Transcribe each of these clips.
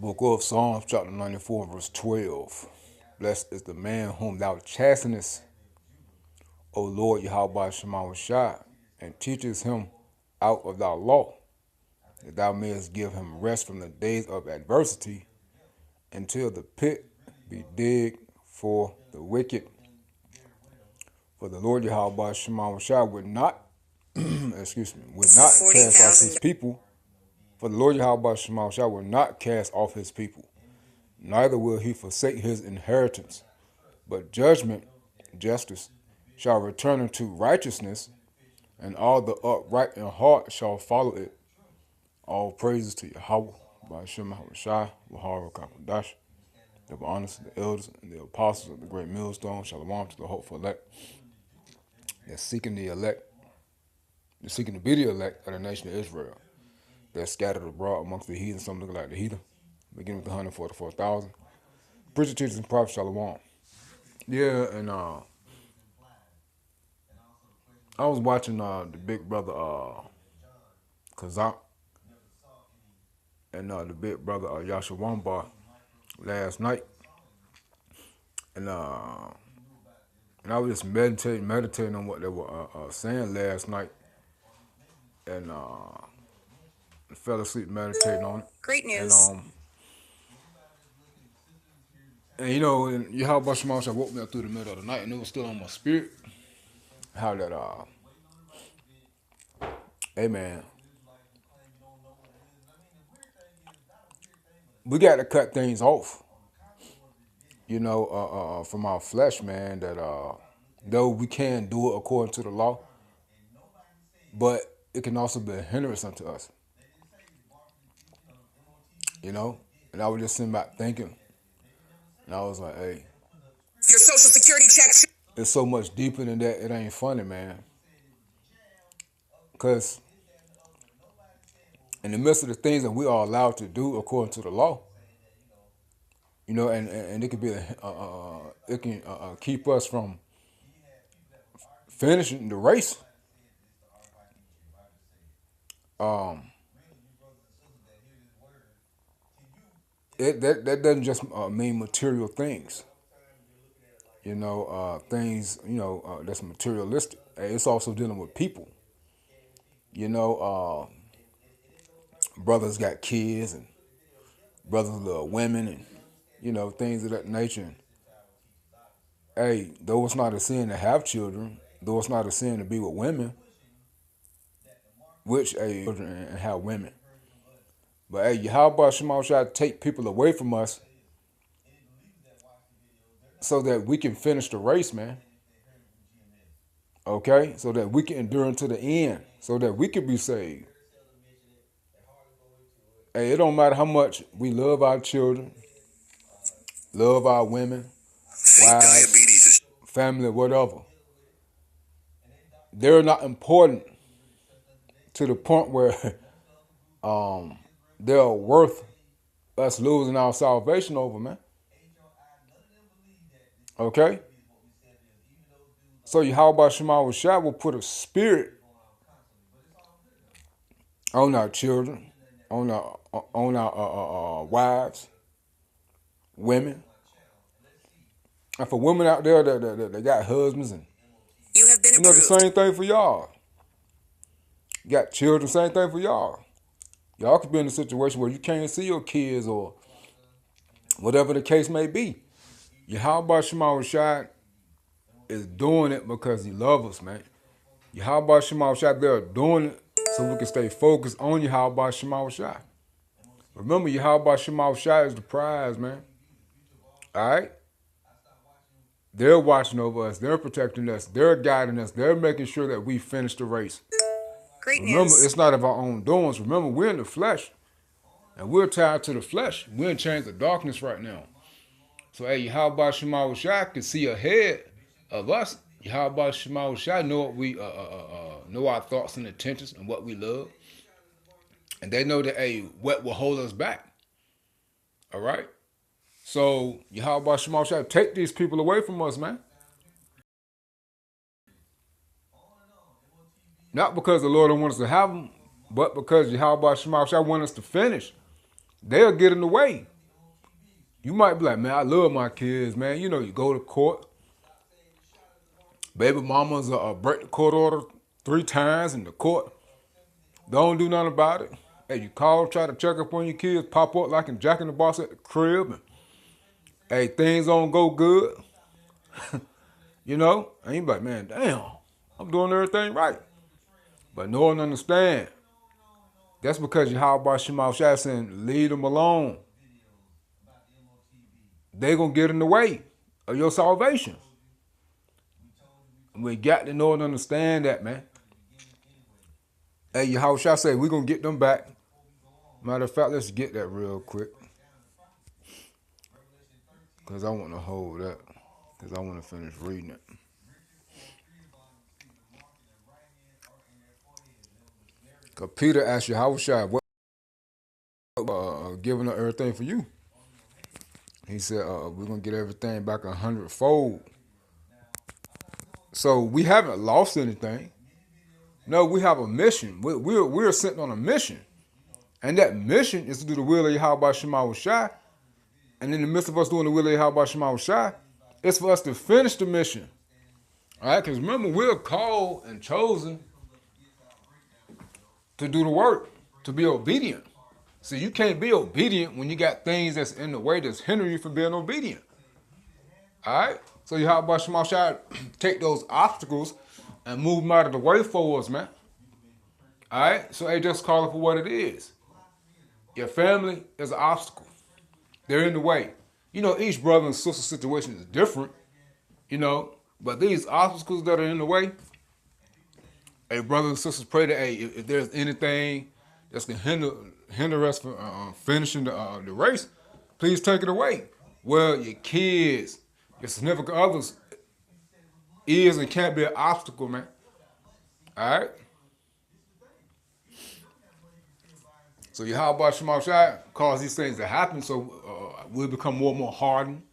Book of Psalms, chapter 94, verse 12. Blessed is the man whom thou chastenest, O Lord Yahweh Shema Shai, and teachest him out of thy law, that thou mayest give him rest from the days of adversity, until the pit be digged for the wicked. For the Lord Yahweh Shema Shai would not, would not cast off his people. For the Lord Yahweh Shema Shai will not cast off his people, neither will he forsake his inheritance. But justice, shall return unto righteousness, and all the upright in heart shall follow it. All praises to Yahweh, by Shem Shai, Wahara Kakadash. The honors of the elders and the apostles of the great millstone, shalom to the hopeful elect. They're seeking the elect, they're seeking to be the elect of the nation of Israel. They're scattered abroad amongst the heathen, some look like the heathen, beginning with the 144,000. Preacher, teachers, and prophets, shalom. Yeah, and I was watching the big brother Kazak and the big brother Yasha Wambar last night, and I was just meditating on what they were saying last night, and fell asleep meditating on it. Great news. And you know, and Yahweh Shema woke me up through the middle of the night, and it was still on my spirit. How that hey man, we got to cut things off, you know, from our flesh, man, that though we can do it according to the law, but it can also be a hindrance unto us, you know. And I was just sitting back thinking, and I was like, hey, your social security check, it's so much deeper than that. It ain't funny, man, because in the midst of the things that we are allowed to do according to the law, you know, and it could be it can keep us from finishing the race. That doesn't just mean material things, you know, things, you know, that's materialistic. It's also dealing with people, you know. Brothers got kids, and brothers love women, and you know, things of that nature. And, hey, though it's not a sin to have children, though it's not a sin to be with women, which children and have women. But hey, how about Shema try to take people away from us so that we can finish the race, man? Okay, so that we can endure unto the end, so that we can be saved. Hey, it don't matter how much we love our children, love our women, wives, family, whatever. They're not important to the point where they're worth us losing our salvation over, man. Okay? So Yahweh Shema Shai will put a spirit on our children, on our wives, women. And for women out there that got husbands, and you have been approved. The same thing for y'all. You got children, same thing for y'all. Y'all could be in a situation where you can't see your kids or whatever the case may be. Yahweh Shema Shai is doing it because he loves us, man. Yahweh Shema Shai, they're doing it so we can stay focused on Yahweh Shema Shai. Remember, Yahweh Shema Shai is the prize, man. All right? They're watching over us. They're protecting us. They're guiding us. They're making sure that we finish the race. Great news. Remember, it's not of our own doings. Remember, we're in the flesh, and we're tied to the flesh. We're in chains of darkness right now. So, hey, Yahweh Shema Shai can see ahead of us. Yahweh Shema Shai know what we know our thoughts and intentions and what we love, and they know that what will hold us back. All right. So Yahweh Shema Shai, take these people away from us, man. Not because the Lord don't want us to have them, but because Yahweh Shema Shai want us to finish. They'll get in the way. You might be like, man, I love my kids, man. You know, you go to court, baby mamas break the court order 3 times in the court. Don't do nothing about it. Hey, you call, try to check up on your kids, pop up like in Jack in the Box at the crib, and hey, things don't go good. You know, and you be like, man, damn, I'm doing everything right. But no one understand. That's because Yahweh Shema Shai saying, leave them alone. They gonna get in the way of your salvation. And we got to know and understand that, man. Hey, Yahweh Shai say, we gonna get them back. Matter of fact, let's get that real quick. Because I want to hold that. Because I want to finish reading it. Because Peter asked Yahweh Shai, what giving up everything for you? He said, we're going to get everything back 100-fold. So we haven't lost anything. No, we have a mission. We're sent on a mission. And that mission is to do the will of Yahweh Shema Shai. And in the midst of us doing the will of Yahweh Shema Shai, it's for us to finish the mission. All right? Because remember, we're called and chosen to do the work, to be obedient. So you can't be obedient when you got things that's in the way that's hindering you from being obedient. All right? So Yahweh Shema Shai take those obstacles and move them out of the way for us, man. All right? So they just call it for what it is. Your family is an obstacle. They're in the way. You know, each brother and sister situation is different, you know, but these obstacles that are in the way, hey, brothers and sisters, pray that, hey, if there's anything that's going to hinder us from finishing the race, please take it away. Well, your kids, your significant others is and can't be an obstacle, man. All right? So Yahweh Shema Shai cause these things to happen so we'll become more and more hardened.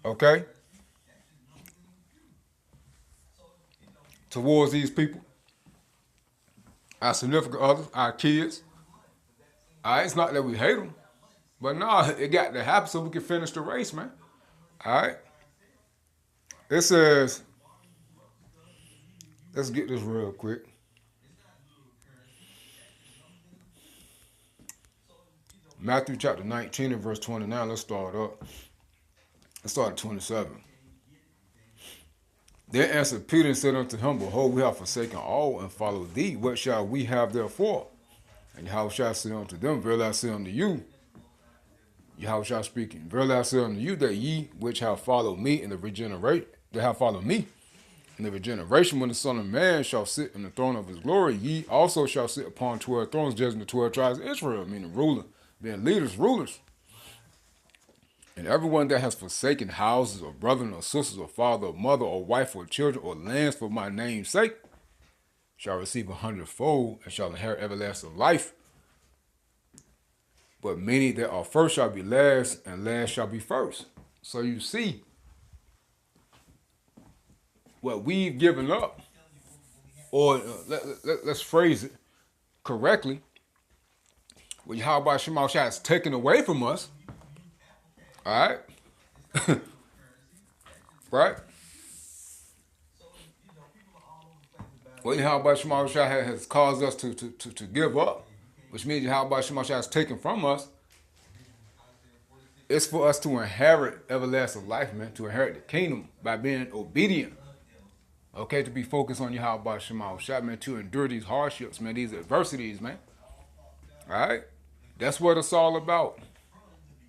Okay? Towards these people. Our significant others, our kids. All right? It's not that we hate them. But no, it got to happen so we can finish the race, man. All right? It says, let's get this real quick. Matthew chapter 19 and verse 29. Let's start up. Let's start at 27. Then answered Peter and said unto him, behold, we have forsaken all and followed thee. What shall we have therefore? And Yahweh shall say unto them, verily I say unto you, Yahweh shall speaking, verily I say unto you that ye which have followed me in the regeneration, that have followed me in the regeneration, when the Son of Man shall sit in the throne of his glory, ye also shall sit upon 12 thrones, judging the 12 tribes of Israel, meaning ruler, being leaders, rulers. And everyone that has forsaken houses or brethren or sisters or father or mother or wife or children or lands for my name's sake shall receive 100-fold and shall inherit everlasting life. But many that are first shall be last, and last shall be first. So you see, what we've given up, or let's phrase it correctly, what Yahweh Shema Shai is taken away from us, all right? Right? What Yahweh Shema Shai has caused us to give up, which means Yahweh Shema Shai is taken from us, it's for us to inherit everlasting life, man, to inherit the kingdom by being obedient. Okay, to be focused on Yahweh Shema Shai, man, to endure these hardships, man, these adversities, man. All right? That's what it's all about.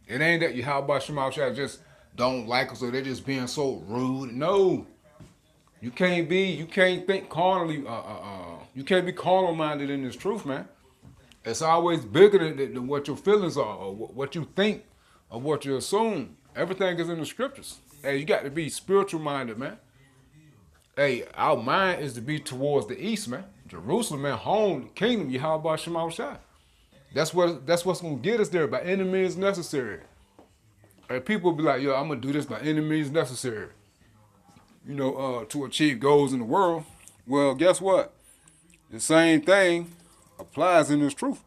It ain't that Yahweh Shema Shai just don't like us or they're just being so rude. No. You can't think carnally, you can't be carnal minded in this truth, man. It's always bigger than what your feelings are or what you think or what you assume. Everything is in the scriptures. Hey, you got to be spiritual minded, man. Hey, our mind is to be towards the east, man. Jerusalem, man, home, the kingdom, Yahweh Shema Shai. That's what's gonna get us there by any means necessary. And people be like, yo, I'm gonna do this by any means necessary. You know, to achieve goals in the world. Well, guess what? The same thing applies in this truth.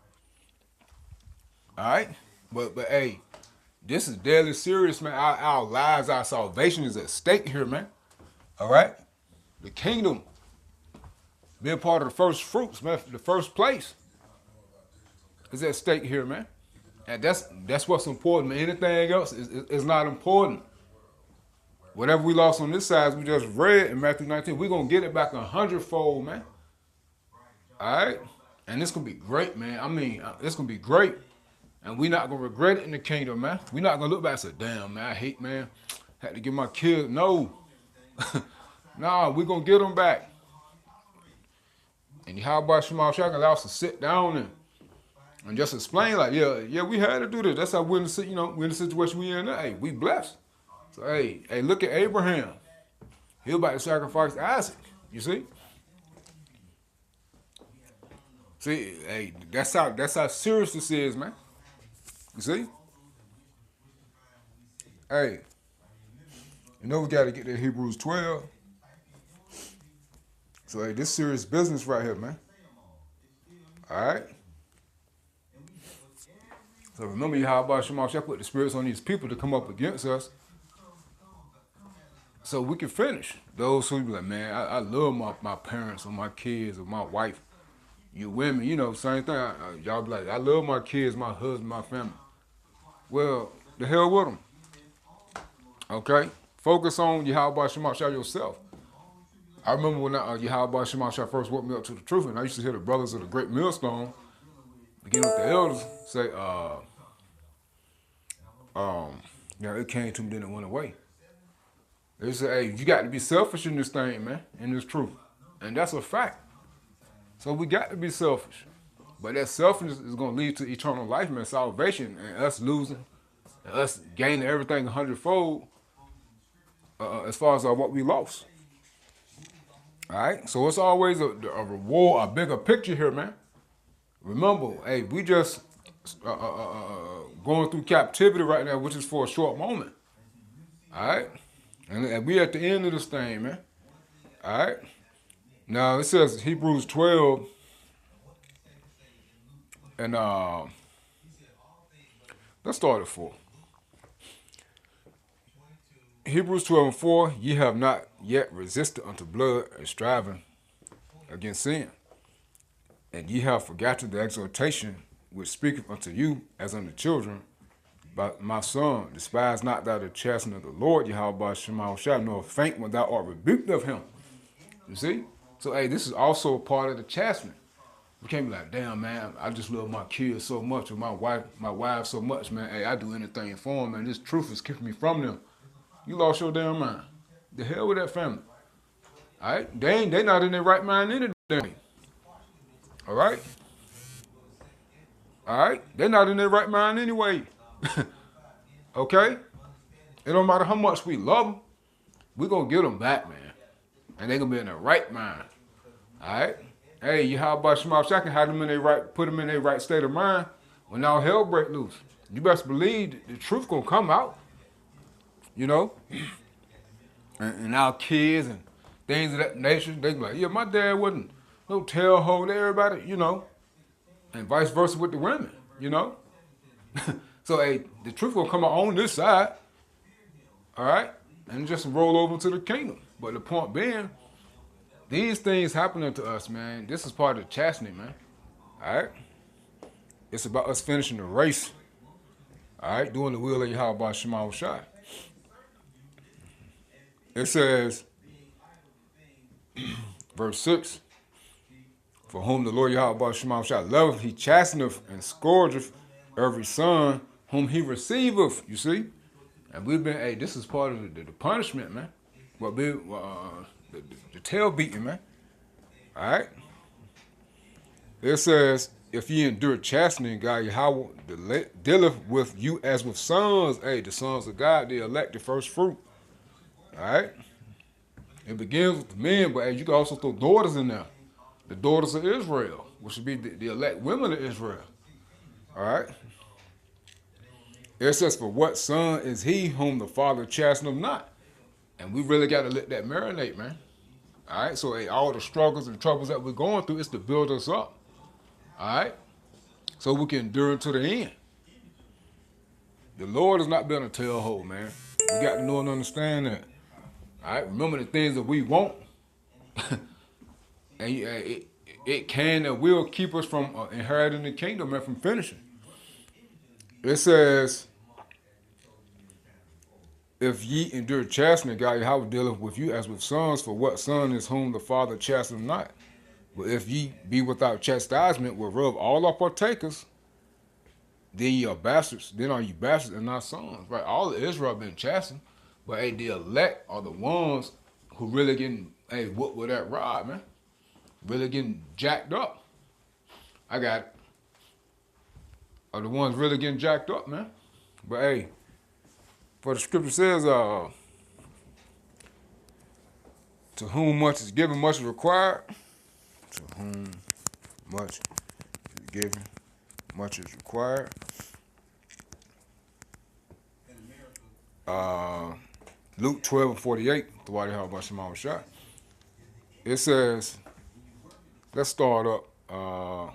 All right? But hey, This is deadly serious, man. Our lives, our salvation is at stake here, man. All right? The kingdom, being part of the first fruits, man, the first place is at stake here, man. And that's what's important, man. Anything else is not important. Whatever we lost on this side, as we just read in Matthew 19, we're going to get it back 100-fold, man. All right? And it's going to be great, man. I mean, it's going to be great. And we're not going to regret it in the kingdom, man. We're not going to look back and say, damn, man, I hate, man. Had to give my kids. No. Nah, we're going to get them back. And how about Shema Shaka allow us to sit down and just explain, like, yeah, we had to do this. That's how we're in the situation we in now. Hey, we blessed. So, hey, look at Abraham. He was about to sacrifice Isaac. You see? See, hey, that's how serious this is, man. You see? Hey, we got to get to Hebrews 12. So, hey, this serious business right here, man. All right? So remember Yahweh Shema Shah put the spirits on these people to come up against us so we can finish. Those who be like, man, I love my parents or my kids or my wife. You women, same thing. Y'all be like, I love my kids, my husband, my family. Well, the hell with them. Okay? Focus on Yahweh Shema Shah yourself. I remember when Yahweh Shema Shah first woke me up to the truth, and I used to hear the brothers of the Great Millstone begin with the elders say, it came to me, then it went away. They say, hey, you got to be selfish in this thing, man, in this truth. And that's a fact. So we got to be selfish. But that selfishness is going to lead to eternal life, man, salvation, and us losing, and us gaining everything 100-fold as far as what we lost. All right? So it's always a reward, a bigger picture here, man. Remember, hey, we just going through captivity right now, which is for a short moment. All right? And we at the end of this thing, man. All right? Now, it says Hebrews 12, and let's start at 4. Hebrews 12 and 4, ye have not yet resisted unto blood and striving against sin. And ye have forgotten the exhortation which speaketh unto you as unto children. But my son, despise not thou the chastening of the Lord, Yahweh Shema Shah, nor faint when thou art rebuked of him. You see? So, hey, this is also a part of the chastening. We can't be like, damn, man, I just love my kids so much, or my wife so much, man. Hey, I do anything for them, man. This truth is keeping me from them. You lost your damn mind. The hell with that family. All right? They not in their right mind anyway. All right? All right? They're not in their right mind anyway. Okay? It don't matter how much we love them. We're going to get them back, man. And they're going to be in their right mind. All right? Hey, Yahweh Shema Shah can have them in their right, put them in their right state of mind when all hell break loose. You best believe the truth going to come out. And our kids and things of that nature, they be like, yeah, my dad wasn't no tailhole to everybody, and vice versa with the women, So, hey, the truth will come out on this side, all right, and just roll over to the kingdom. But the point being, these things happening to us, man, this is part of the chastening, man, all right? It's about us finishing the race, all right, doing the will of Yahweh Shema Shai. It says, verse 6, for whom the Lord Yahweh Shema Shai loveth, he chasteneth and scourgeth every son whom he receiveth, you see? And we've been, hey, this is part of the punishment, man. The tail beating, man. All right? It says, if ye endure chastening, God Yahweh dealeth with you as with sons. Hey, the sons of God, they elect the first fruit. All right? It begins with the men, but hey, you can also throw daughters in there. The daughters of Israel, which would be the elect women of Israel. All right? It says, for what son is he whom the father chasteneth not? And we really got to let that marinate, man. All right? So hey, all the struggles and troubles that we're going through is to build us up. All right? So we can endure to the end. The Lord has not been a tailhole, man. We got to know and understand that. All right, remember the things that we want, and it can and will keep us from inheriting the kingdom and from finishing. It says, if ye endure chastening, God Yahweh dealeth with you as with sons, for what son is whom the Father chasteneth not? But if ye be without chastisement, whereof all are partakers, then ye are bastards. Then are ye bastards and not sons. Right? All of Israel been chastened, but hey, the elect are the ones who really getting whooped with that rod, man. Really getting jacked up. I got it. Are the ones really getting jacked up, man. But hey, for the scripture says, to whom much is given, much is required. To whom much is given, much is required. Luke 12:48, the Wadi Haba Shema Shah. It says, let's start up.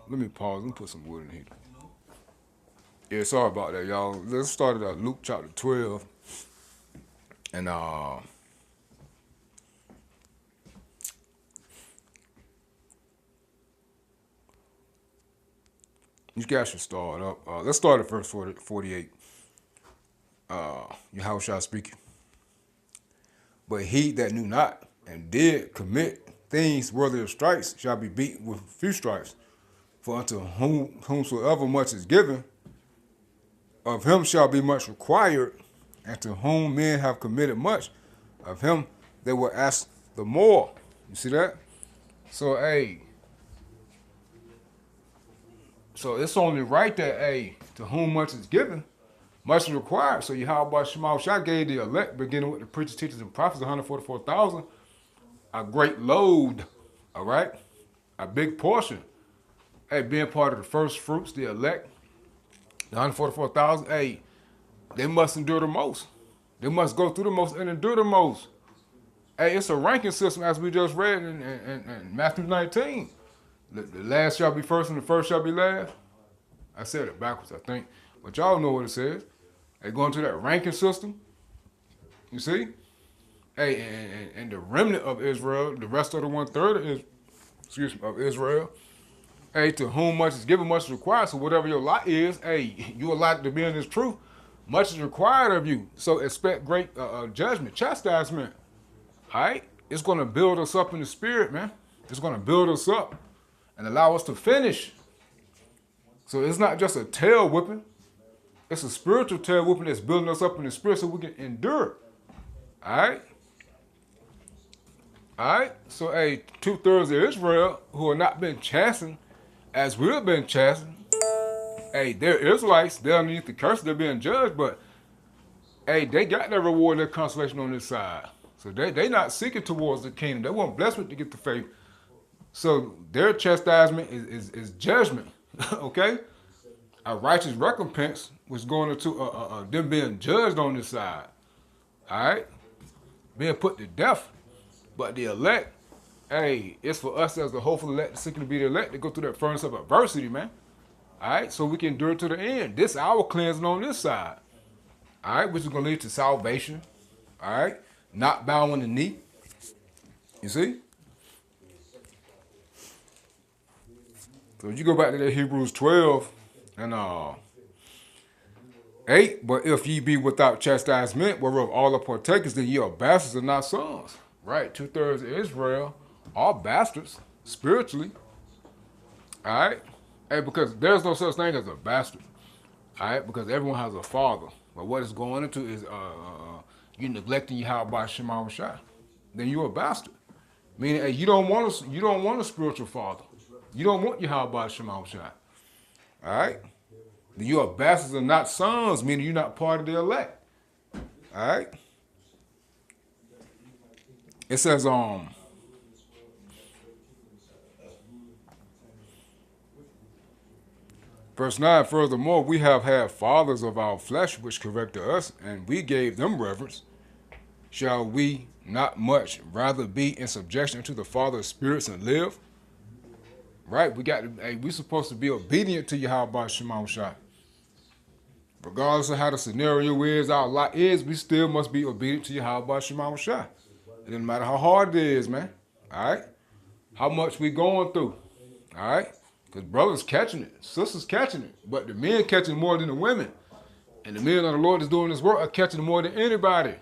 Let me pause. Let me put some wood in here. Yeah, sorry about that, y'all. Let's start at Luke chapter 12. And you guys should start up. Let's start at verse 48. How shall I speak? But he that knew not and did commit things worthy of stripes shall be beaten with few stripes. For unto whomsoever much is given, of him shall be much required, and to whom men have committed much, of him they will ask the more. You see that? So, so it's only right that, to whom much is given, much is required. So Yahweh Shema Shah gave the elect, beginning with the preachers, teachers, and prophets, 144,000, a great load, all right? A big portion. Being part of the first fruits, the elect, the 144,000, they must endure the most. They must go through the most and endure the most. It's a ranking system, as we just read in Matthew 19. The last shall be first and the first shall be last. I said it backwards, I think. But y'all know what it says. Going to that ranking system. You see? And the remnant of Israel, the rest of the 1/3 of Israel, to whom much is given, much is required. So whatever your lot is, you allotted to be in this truth, much is required of you. So expect great judgment, chastisement. All right? It's going to build us up in the spirit, man. It's going to build us up and allow us to finish. So it's not just a tail whipping. It's a spiritual tail whipping that's building us up in the spirit so we can endure. All right? All right? So, 2/3 of Israel who have not been chastened as we've been chastened, they're Israelites. They're underneath the curse. They're being judged, but, they got their reward, their consolation on this side. So they not seeking towards the kingdom. They want blessing to get the faith. So their chastisement is judgment, okay? A righteous recompense was going into them being judged on this side, all right? Being put to death. But the elect, it's for us as the hopeful elect, seeking to be the elect, to go through that furnace of adversity, man. All right, so we can endure to the end. This is our cleansing on this side, all right, which is going to lead to salvation, all right? Not bowing the knee, you see? So you go back to that Hebrews 12 and 8, but if ye be without chastisement, whereof all are partakers, then ye are bastards and not sons. Right, 2/3 of Israel are bastards spiritually. All right, because there's no such thing as a bastard. All right, because everyone has a father. But what it's going into is you neglecting Yahweh Shema Shah. Then you're a bastard. Meaning, you don't want a spiritual father. You don't want Yahweh Shema Shah. All right, then you are bastards and not sons. Meaning you're not part of the elect. All right. It says, verse 9, furthermore, we have had fathers of our flesh which corrected us, and we gave them reverence. Shall we not much rather be in subjection to the Father of spirits and live? Right? We supposed to be obedient to Yahweh Shema Shah. Regardless of how the scenario is, our lot is, we still must be obedient to Yahweh Shema Shah. It doesn't matter how hard it is, man. All right? How much we going through. All right? Because brothers catching it, sisters catching it, but the men catching more than the women. And the men of the Lord that's doing this work are catching more than anybody.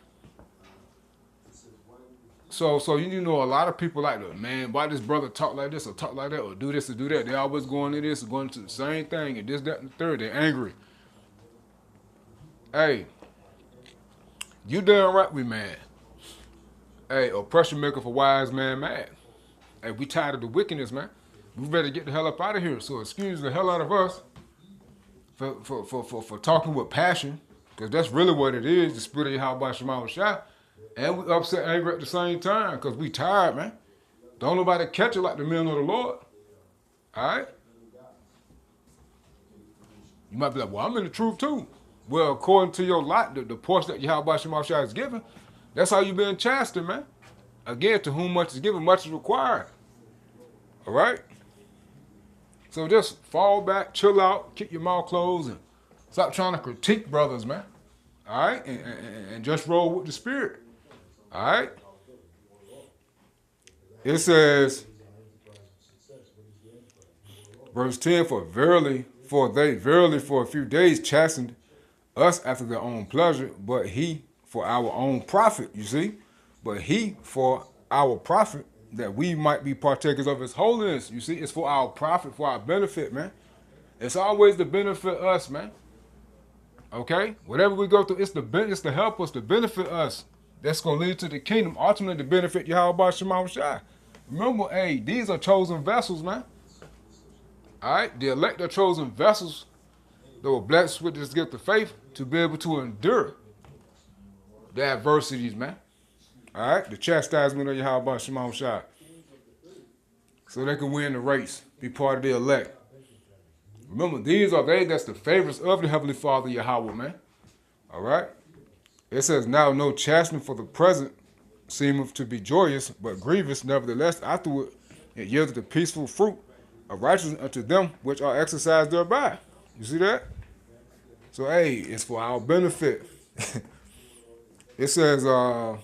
So you know a lot of people like, man, why this brother talk like this or talk like that or do this or do that? They always going to this or going to the same thing and this, that, and the third. They're angry. Hey, you damn right we mad. Hey, oppression make a wise man mad. Hey, we tired of the wickedness, man. We better get the hell up out of here. So excuse the hell out of us for talking with passion, because that's really what it is, the spirit of Yahweh Shema Shah. And we upset and angry at the same time, because we tired, man. Don't nobody catch it like the men of the Lord. All right? You might be like, well, I'm in the truth too. Well, according to your lot, the portion that Yahweh Shema Shah is given, that's how you being chastened, man. Again, to whom much is given, much is required. All right? So just fall back, chill out, keep your mouth closed, and stop trying to critique brothers, man. All right? And just roll with the spirit. All right? It says, verse 10, for they verily for a few days chastened us after their own pleasure, but he for our own profit, you see? But he for our profit, that we might be partakers of his holiness. You see, it's for our profit, for our benefit, man. It's always to benefit us, man. Okay? Whatever we go through, it's to help us, to benefit us. That's going to lead to the kingdom, ultimately to benefit Yahweh Shema Shai. Remember, hey, these are chosen vessels, man. All right? The elect are chosen vessels that were blessed with this gift of faith to be able to endure the adversities, man. All right? The chastisement of Yahweh Shema Shai. So they can win the race, be part of the elect. Remember, these are they that's the favorites of the Heavenly Father, Yahweh, man. All right? It says, now no chastening for the present seemeth to be joyous, but grievous. Nevertheless, afterward it yieldeth the peaceful fruit of righteousness unto them which are exercised thereby. You see that? So, hey, it's for our benefit. It says, I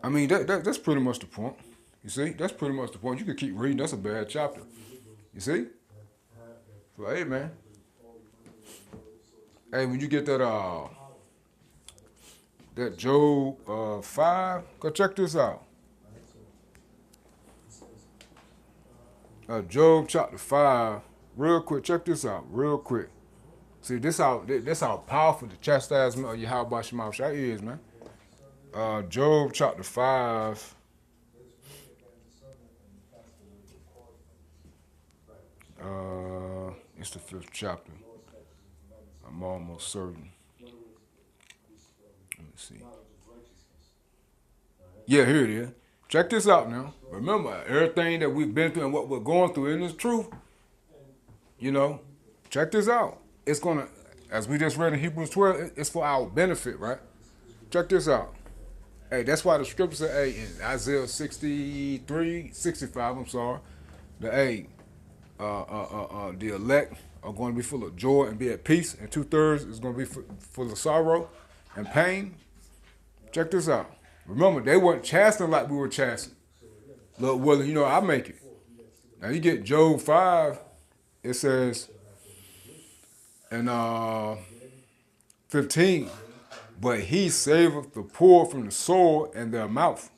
mean, that's pretty much the point. You see? That's pretty much the point. You can keep reading. That's a bad chapter. You see? So, hey, man. Hey, when you get that Job 5, go check this out. Job chapter 5, real quick. Check this out, real quick. See, this how powerful the chastisement of Yahweh Shema Shai is, man. Job chapter 5. It's the 5th chapter. I'm almost certain. Let me see. Yeah, here it is. Check this out now. Remember, everything that we've been through and what we're going through in this truth, you know, check this out. It's going to, as we just read in Hebrews 12, it's for our benefit, right? Check this out. Hey, that's why the scripture said, hey, in Isaiah 65, I'm sorry, that, hey, the elect are going to be full of joy and be at peace, and 2/3 is going to be full of sorrow and pain. Check this out. Remember, they weren't chastened like we were chastened. Look, well, you know, I make it. Now you get Job 5, it says in 15, but he saveth the poor from the sword and their mouth.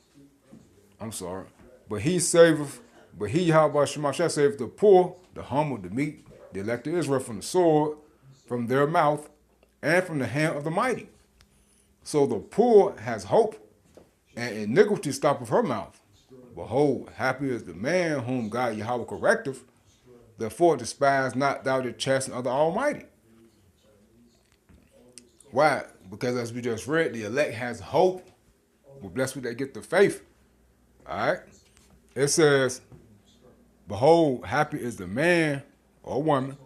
I'm sorry. But he, Yahweh Shema Shai, saveth the poor, the humble, the meek, the elect of Israel from the sword, from their mouth, and from the hand of the mighty. So the poor has hope, and iniquity stoppeth her mouth. Behold, happy is the man whom God Yahweh correcteth. Therefore despise not thou the chastening of the Almighty. Why? Because as we just read, the elect has hope. We're blessed with that gift of faith. All right? It says, behold, happy is the man or woman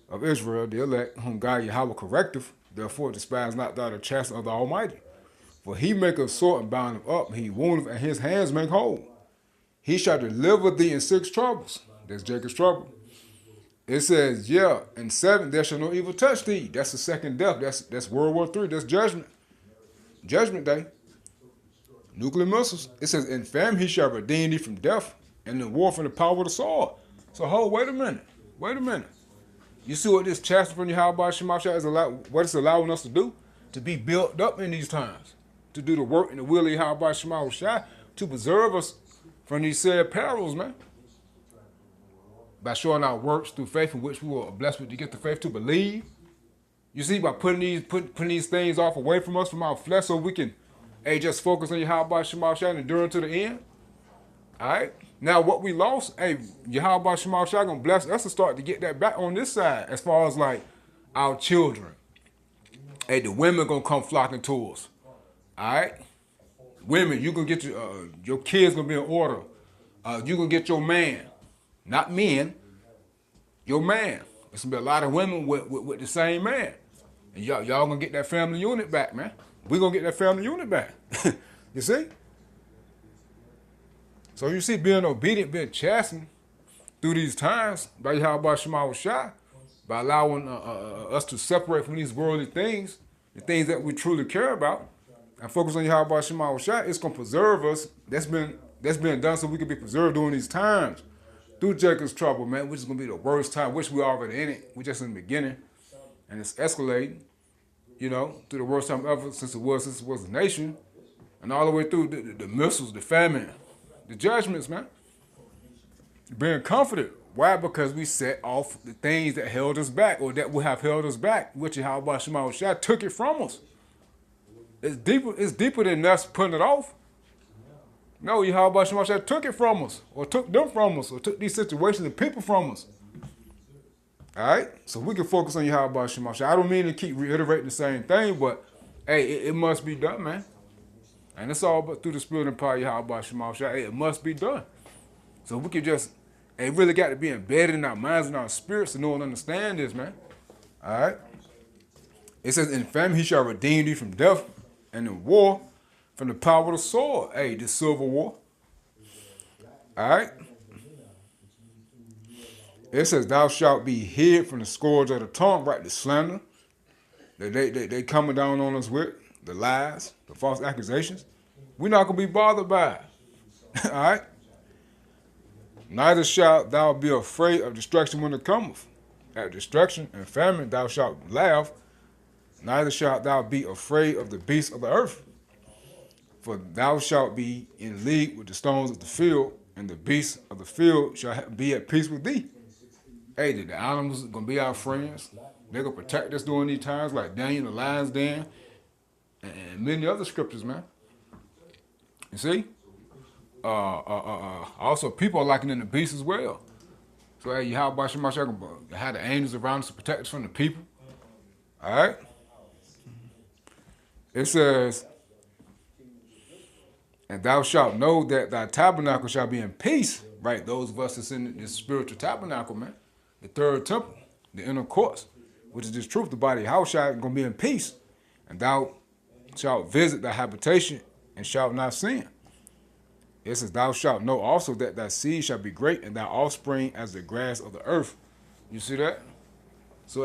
of Israel, the elect, whom God Yahweh correcteth. Therefore despise not thou the chastening of the Almighty. For he maketh sore and boundeth up, he woundeth, and his hands make whole. He shall deliver thee in 6 troubles. That's Jacob's trouble. It says, yeah, and 7, there shall no evil touch thee. That's the second death. That's World War III. That's judgment. Judgment day. Nuclear missiles. It says, in famine he shall redeem thee from death, and in war from the power of the sword. So hold, wait a minute. Wait a minute. You see what this chastising from Yahweh Shemashah is what it's allowing us to do? To be built up in these times. To do the work and the will of Yahweh Shemashah, to preserve us from these said perils, man. By showing our works through faith in which we were blessed with to get the faith to believe. You see, by putting these things off away from us, from our flesh, so we can just focus on Yahweh Shemashah and endure to the end. Alright? Now what we lost, Yahweh Shemashah gonna bless us to start to get that back on this side, as far as like our children. The women gonna come flocking to us. Alright? Women, you gonna get your kids gonna be in order. You gonna get your man. Not men, your man. There's gonna be a lot of women with the same man. And y'all gonna get that family unit back, man. We gonna get that family unit back. You see? So you see, being obedient, being chastened through these times by Yahweh Shema Shai, by allowing us to separate from these worldly things, the things that we truly care about, and focus on Yahweh Shema Shai, it's gonna preserve us. That's been done so we can be preserved during these times. Through Jacob's trouble, man, which is going to be the worst time, which we're already in it. We're just in the beginning. And it's escalating, through the worst time ever since it was a nation. And all the way through the missiles, the famine, the judgments, man. Being comforted. Why? Because we set off the things that held us back, or that would have held us back, which Yahweh Shema Shai took it from us. It's deeper than us putting it off. No, Yahweh Shema Shai took it from us, or took them from us, or took these situations and people from us. All right? So we can focus on Yahweh Shema Shai. I don't mean to keep reiterating the same thing, but, it must be done, man. And it's all but through the spirit and power of Yahweh Shema Shai. It must be done. So we can just, it really got to be embedded in our minds and our spirits to know and understand this, man. All right? It says, in famine he shall redeem thee from death, and in war from the power of the sword. The civil war. All right. It says, thou shalt be hid from the scourge of the tongue, right? The slander. They coming down on us with the lies, the false accusations. We're not going to be bothered by it. All right. Neither shalt thou be afraid of destruction when it cometh. At destruction and famine thou shalt laugh. Neither shalt thou be afraid of the beasts of the earth. For thou shalt be in league with the stones of the field, and the beasts of the field shall be at peace with thee. The animals are going to be our friends. They're going to protect us during these times, like Daniel, the lion's den, and many other scriptures, man. You see? Also, people are likening the beasts as well. So, Yahweh Shema Shai had the angels around us to protect us from the people. All right? It says, and thou shalt know that thy tabernacle shall be in peace. Right? Those of us that's in this spiritual tabernacle, man. The third temple, the inner courts, which is this truth, the body of house shall going to be in peace. And thou shalt visit thy habitation and shalt not sin. It says, thou shalt know also that thy seed shall be great, and thy offspring as the grass of the earth. You see that? So,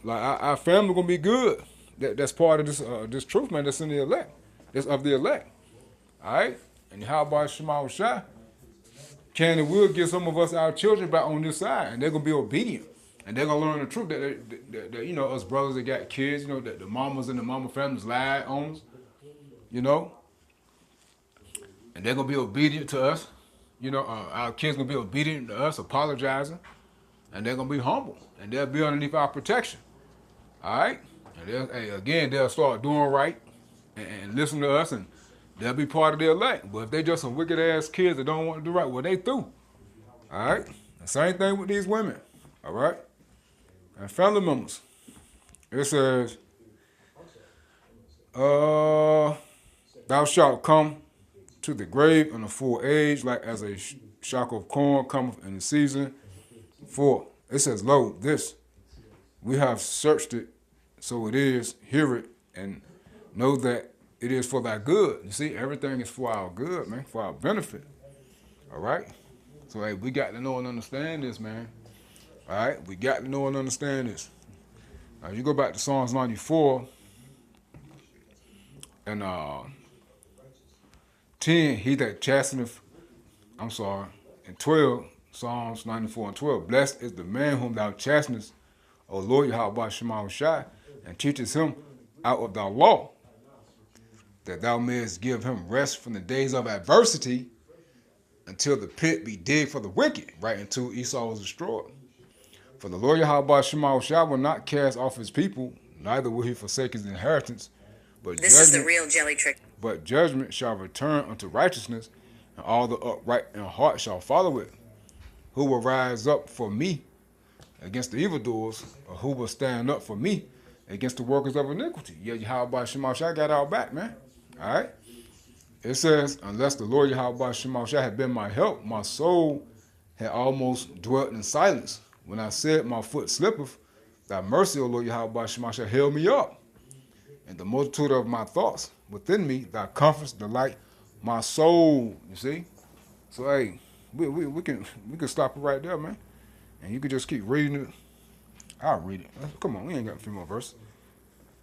like our family going to be good. That's part of this truth, man, that's in the elect. That's of the elect. All right? And how about Shema Shai? Can and will get some of us, our children, back on this side, and they're going to be obedient. And they're going to learn the truth that us brothers that got kids, that the mamas and the mama families lied on us, And they're going to be obedient to us. Our kids going to be obedient to us, apologizing. And they're going to be humble. And they'll be underneath our protection. All right? And they'll start doing right and listen to us, and they'll be part of the elect. But if they just some wicked ass kids that don't want to do right, well, they through. All right? The same thing with these women. All right? And family members. It says, thou shalt come to the grave in a full age, like as a shock of corn cometh in the season. For it says, lo, this, we have searched it, so it is, hear it, and know that it is for thy good. You see, everything is for our good, man, for our benefit. All right? So, we got to know and understand this, man. All right, we got to know and understand this. Now, you go back to Psalms 94 and 10. He that chasteneth, and 12, Psalms 94 and 12. Blessed is the man whom thou chastenest, O Lord Yahweh Shema Shai, and teachest him out of thy law, that thou mayest give him rest from the days of adversity, until the pit be digged for the wicked, right, until Esau was destroyed. For the Lord Yahweh Shema Shai will not cast off his people, neither will he forsake his inheritance. But this is the real jelly trick. But judgment shall return unto righteousness, and all the upright in heart shall follow it. Who will rise up for me against the evildoers, or who will stand up for me against the workers of iniquity? Yeah, Yahweh Shema Shai got our back, man. All right? It says, unless the Lord Yahweh Shema Shai had been my help, my soul had almost dwelt in silence. When I said my foot slippeth, thy mercy, O Lord Yahweh Shema Shai, held me up. And the multitude of my thoughts within me, thy comforts delight my soul. You see? So hey, we can stop it right there, man. And you can just keep reading it. I'll read it. Come on, we ain't got a few more verses.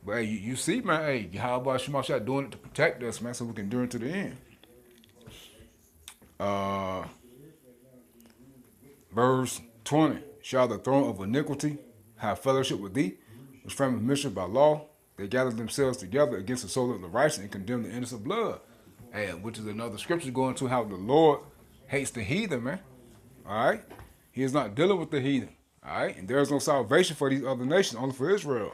But hey, you see, man, hey, Yahweh Shema Shai doing it to protect us, man, so we can endure to the end. Verse 20. Shall the throne of iniquity have fellowship with thee, which frame mission by law? They gather themselves together against the soul of the righteous and condemn the innocent blood. And which is another scripture going to how the Lord hates the heathen, man. All right? He is not dealing with the heathen. All right? And there is no salvation for these other nations, only for Israel.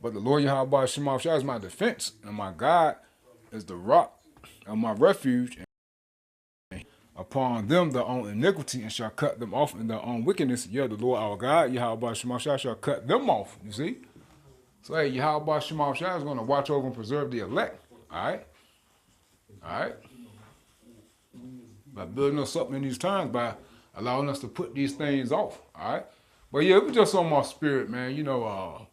But the Lord Yahweh Shema Shai is my defense, and my God is the rock of my refuge. And upon them their own iniquity, and shall cut them off in their own wickedness. Yeah, the Lord our God, Yahweh Shema Shai, shall cut them off. You see? So, hey, Yahweh Shema Shai is going to watch over and preserve the elect. All right? All right? By building us up in these times, by allowing us to put these things off. All right? But yeah, it was just on my spirit, man. You know,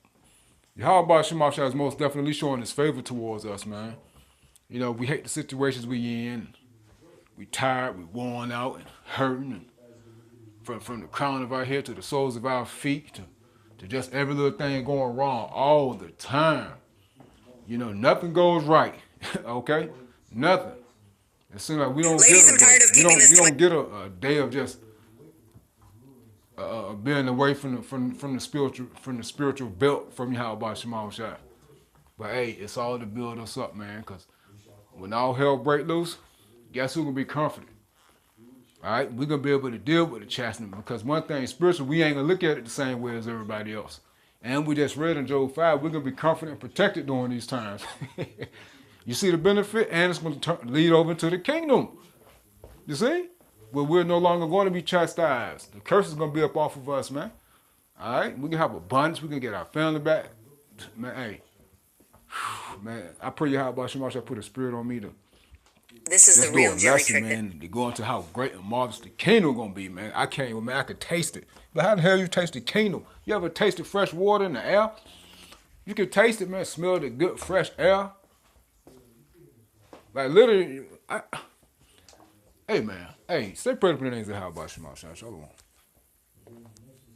Yahweh Shema Shai is most definitely showing his favor towards us, man. You know, we hate the situations we in. We tired, we worn out and hurting. And from the crown of our head to the soles of our feet to just every little thing going wrong all the time. You know, nothing goes right, okay? Nothing. It seems like we don't get a day of just being away from the spiritual belt from Yahweh Shema Shai. But hey, it's all to build us up, man, because when all hell break loose, guess who gonna be comforted? All right, we're gonna be able to deal with the chastisement, because one thing, spiritual, we ain't gonna look at it the same way as everybody else. And we just read in Job 5, we're gonna be comforted and protected during these times. You see the benefit, and it's going to lead over to the kingdom. You see? Where we're no longer going to be chastised. The curse is going to be up off of us, man. All right? We can have abundance. We can get our family back. Man, hey. Man, I pray Yahweh Shema Shai put a spirit on me to this is the real jelly trick, man, to go into how great and marvelous the kingdom going to be, man. I can't even, man, I could taste it. But how the hell you taste the kingdom? You ever tasted fresh water in the air? You can taste it, man. Smell the good, fresh air. Like literally, hey man, hey, stay prayed for the names of Yahweh Shema Shai. Shalom.